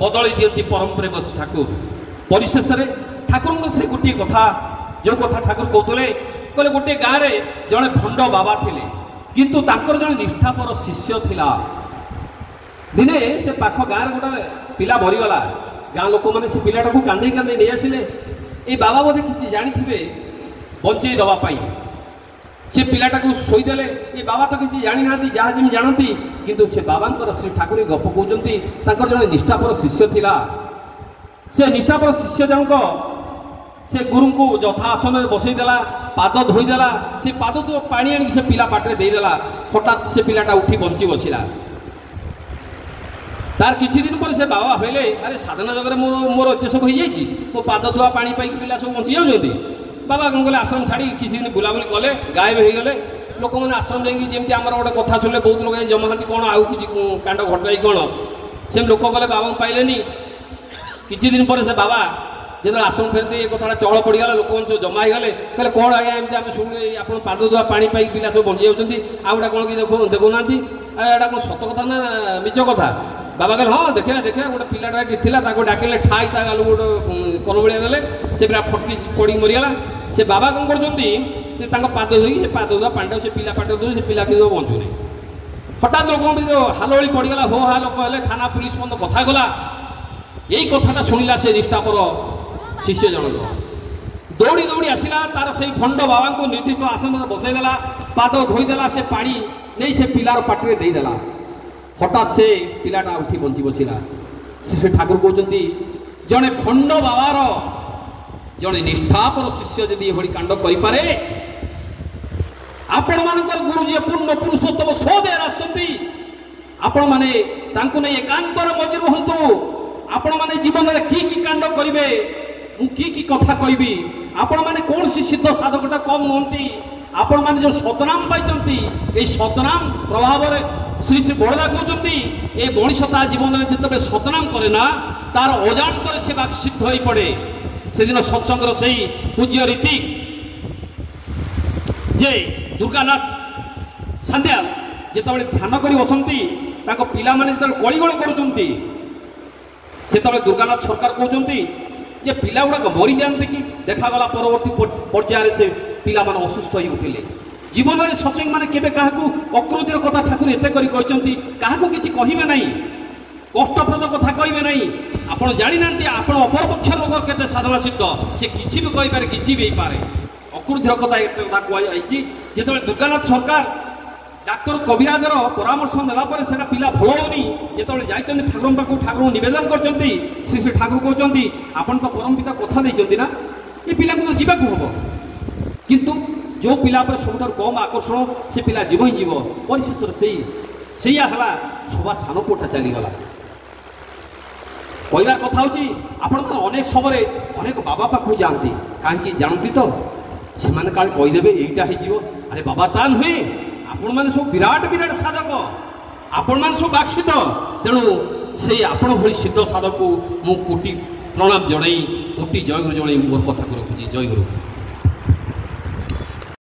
ବଦଳେଇ ଦିଅନ୍ତି ପରମ ପ୍ରେମ ଠାକୁର। ପରିଶେଷରେ ଠାକୁରଙ୍କ ସେ ଗୋଟିଏ କଥା, ଯେଉଁ କଥା ଠାକୁର କହୁଥିଲେ, କହିଲେ ଗୋଟିଏ ଗାଁରେ ଜଣେ ଭଣ୍ଡ ବାବା ଥିଲେ, କିନ୍ତୁ ତାଙ୍କର ଜଣେ ନିଷ୍ଠାପର ଶିଷ୍ୟ ଥିଲା। ଦିନେ ସେ ପାଖ ଗାଁରେ ଗୋଟେ ପିଲା ମରିଗଲା। ଗାଁ ଲୋକମାନେ ସେ ପିଲାଟାକୁ କାନ୍ଦେଇ କାନ୍ଦେଇ ନେଇ ଆସିଲେ। ଏଇ ବାବା ବୋଧେ କିଛି ଜାଣିଥିବେ ବଞ୍ଚେଇ ଦେବା ପାଇଁ। ସେ ପିଲାଟାକୁ ଶୋଇଦେଲେ। ଏ ବାବା ତ କିଛି ଜାଣିନାହାନ୍ତି, ଯାହା ଯେମିତି ଜାଣନ୍ତି, କିନ୍ତୁ ସେ ବାବାଙ୍କର ଶ୍ରୀ ଠାକୁର ଗପ କହୁଛନ୍ତି ତାଙ୍କର ଜଣେ ନିଷ୍ଠାପର ଶିଷ୍ୟ ଥିଲା। ସେ ନିଷ୍ଠାପର ଶିଷ୍ୟ ଜଣକ ସେ ଗୁରୁଙ୍କୁ ଯଥା ଆସନରେ ବସେଇଦେଲା, ପାଦ ଧୋଇଦେଲା। ସେ ପାଦ ପାଣି ଆଣିକି ସେ ପିଲା ପାଟିରେ ଦେଇଦେଲା। ହଠାତ୍ ସେ ପିଲାଟା ଉଠି ବଞ୍ଚି ବସିଲା। ତାର କିଛି ଦିନ ପରେ ସେ ବାବା ଭାବିଲେ, ଆରେ ସାଧନା ଜଗରେ ମୋର ଏତେ ସବୁ ହେଇଯାଇଛି, ମୋ ପାଦ ଧୁଆ ପାଣି ପାଇକି ପିଲା ସବୁ ବଞ୍ଚି ଯାଉଛନ୍ତି। ବାବା କ'ଣ କଲେ, ଆଶ୍ରମ ଛାଡ଼ି କିଛି ଦିନ ବୁଲାବୁଲି କଲେ, ଗାୟବ ହେଇଗଲେ। ଲୋକମାନେ ଆଶ୍ରମ ଯାଇକି ଯେମିତି ଆମର ଗୋଟେ କଥା ଶୁଣିଲେ ବହୁତ ଲୋକ ଜମା ହୁଅନ୍ତି, କ'ଣ ଆଉ କିଛି କାଣ୍ଡ ଘଟାଇ କ'ଣ, ସେମିତି ଲୋକ ଗଲେ ବାବାଙ୍କୁ ପାଇଲେନି। କିଛି ଦିନ ପରେ ସେ ବାବା ଯେତେବେଳେ ଆଶ୍ରମ ଫେରନ୍ତି ଏ କଥାଟା ଚହଳ ପଡ଼ିଗଲା, ଲୋକମାନେ ସବୁ ଜମା ହେଇଗଲେ। କହିଲେ କ'ଣ ଆଜ୍ଞା ଏମିତି ଆମେ ଶୁଣିଲେ ଆପଣ ପାଦ ଧୁଆ ପାଣି ପାଇକି ପିଲା ସବୁ ବଞ୍ଚି ଯାଉଛନ୍ତି, ଆଉ ଗୋଟେ କ'ଣ କି ଦେଖୁନାହାନ୍ତି, ଏଇଟା କ'ଣ ସତ କଥା ନା ମିଛ କଥା? बाबा कहले हाँ देखा देखा गोटे पिलाटा एटी थिला ताको डाकिले ठाई ता गालू गोटे कल भलिया देले से पूरा फटकी पड़ी मरीगला से बाबा कौन करछंती से तांको पाद धोई से पाद धोआ पांडा से पिला पाट दो से पिला कि बंचुनी हठात लोक हालोली पड़गला हो हा लोक हेले थाना पुलिस बंद कथा गला यही कथाटा शुणिला से निष्ठापर शिष्य जनक दौड़ी दौड़ी आसला तार से भंड बाबा को निर्दिष्ट आसन बसईदेला पाद धोईदेला से पानी नहीं से पिलार पाटे देदेला हठात से पिलाटा उठी बंची बसला से ठाकुर कहते जड़े भंड बाबार जड़े निष्ठापर शिष्य जदि ये कांड करें आपण मानकर गुरु जी पूर्ण पुरुषोत्तम सदेर आसती आपण माने तांको नहीं एकांतर मजी रुहतु आपण माने जीवन में की कांड करेंगे की कथा कहबी आपण माने कौन सी सिद्ध साधकटा कम नुहति आपण माने जो सतनाम पाई ये सतनाम प्रभाव श्री श्री बड़दा कहते ये मनीषता जीवन में जिते सतनाम करे ना तार अजाणत से बाक सिद्ध हो पड़े से दिन सत्संगर से पूज्य रीति जे दुर्गानाथ सान्ध्या जिते ध्यान कर बसती पिला माने कलिगोल करुँच से दुर्गानाथ सरकार कहते जे पिला गुड़ाक मरी जाते कि देखागला परवर्ती पर्यायर से पिला मान असुस्थ हो उठिले जीवन में सत्संग मैंने केबे काहाकू अकृतिर कथा ठाकुर एते करी कहते काहाकू किछि कहिबे नहीं कष्टप्रद कथा कहिबे नहीं आपण जानि नांती आपण अपर पक्ष लोक केते साधना सिद्ध से किछि भी कहि पारे किछि भी पारे अकृतिर कथा एते कथा कहै आइछि जेतबे दुर्गानाथ सरकार डाक्टर कविराजर परामर्श नेला से पिला भल होनी जो जाइए ठाकुर पाक ठाकुर नवेदन कर श्री श्री ठाकुर कहते आपन तो परम पिता कथा देते ना ये पिला को जीवा हम किंतु जो पिला पर सब कम आकर्षण से पिला जीव ही जीव परिशेष से सभा सान पुटा चलीगला कहबार कथा हूँ आपण अनेक समय अनेक बाबा पाखु जाती कहीं जानती तो से काले कहीदेवे यहीटा हो अरे बाबा ता नुहे आपण मैंने सब विराट विराट साधक आपण मैंने सब बाक्षित तेणु से आपण भली सिद्ध साधक को मु कोटि प्रणाम जड़ई कोटि जय गुरु जड़ई मोर कथा को रखुची जय गुरु।